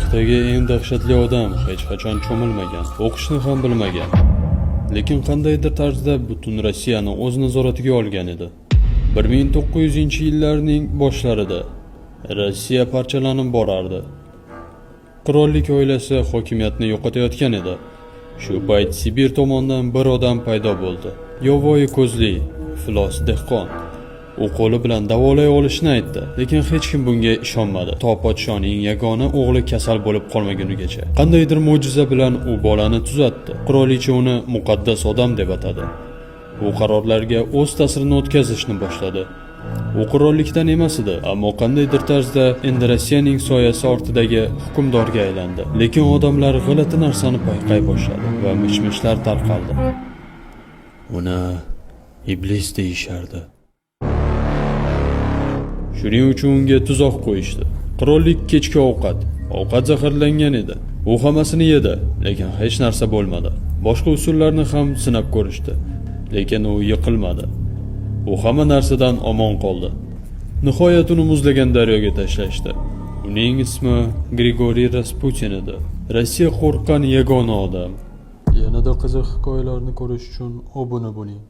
Tarixdagi eng dahshatli odam, hech qachon cho'milmagan, o'qishni ham bilmagan. Lekin qandaydir tarzda butun Rossiyani o'z nazoratiga olgan edi. 1900-yillarning boshlarida Rossiya parchalanib borardi. Qirollik oilasi hokimiyatni yo'qotayotgan edi. Shu payt Sibir tomondan bir odam paydo bo'ldi. Yovvoyi ko'zli, iflos dehqon. U qo'li bilan davolay olishni aytdi, lekin hech kim bunga ishonmadi. To podshoning yagona o'g'li kasal bo'lib qolmagunigacha. Qandaydir mo'jiza bilan u bolani tuzatdi. Qirolicha uni muqaddas odam deb atadi. U qarorlarga o'z ta'sirini o'tkazishni boshladi. U qirollikdan emas edi, ammo qandaydir tarzda endi Rossiyaning soyasi ortidagi hukmdorga aylandi. Lekin odamlar g'alati narsani payqay boshladi va mish-mishlar tarqaldi. Uni iblis deyishardi. Shuning uchun unga tuzoq qo'yishdi. Qirollik kechki ovqat zaharlangan edi. U hammasini yedi, lekin hech narsa bo'lmadi. Boshqa usullarni ham sinab ko'rishdi, lekin u yiqilmadi. U hamma narsadan omon qoldi. Nihoyat uni muzlagan daryoga tashlashdi. Uning ismi Grigoriy Rasputin edi. Rossiya qo'rqqan yagona odam. Yanada qiziq hikoyalarni ko'rish uchun obuna bo'ling.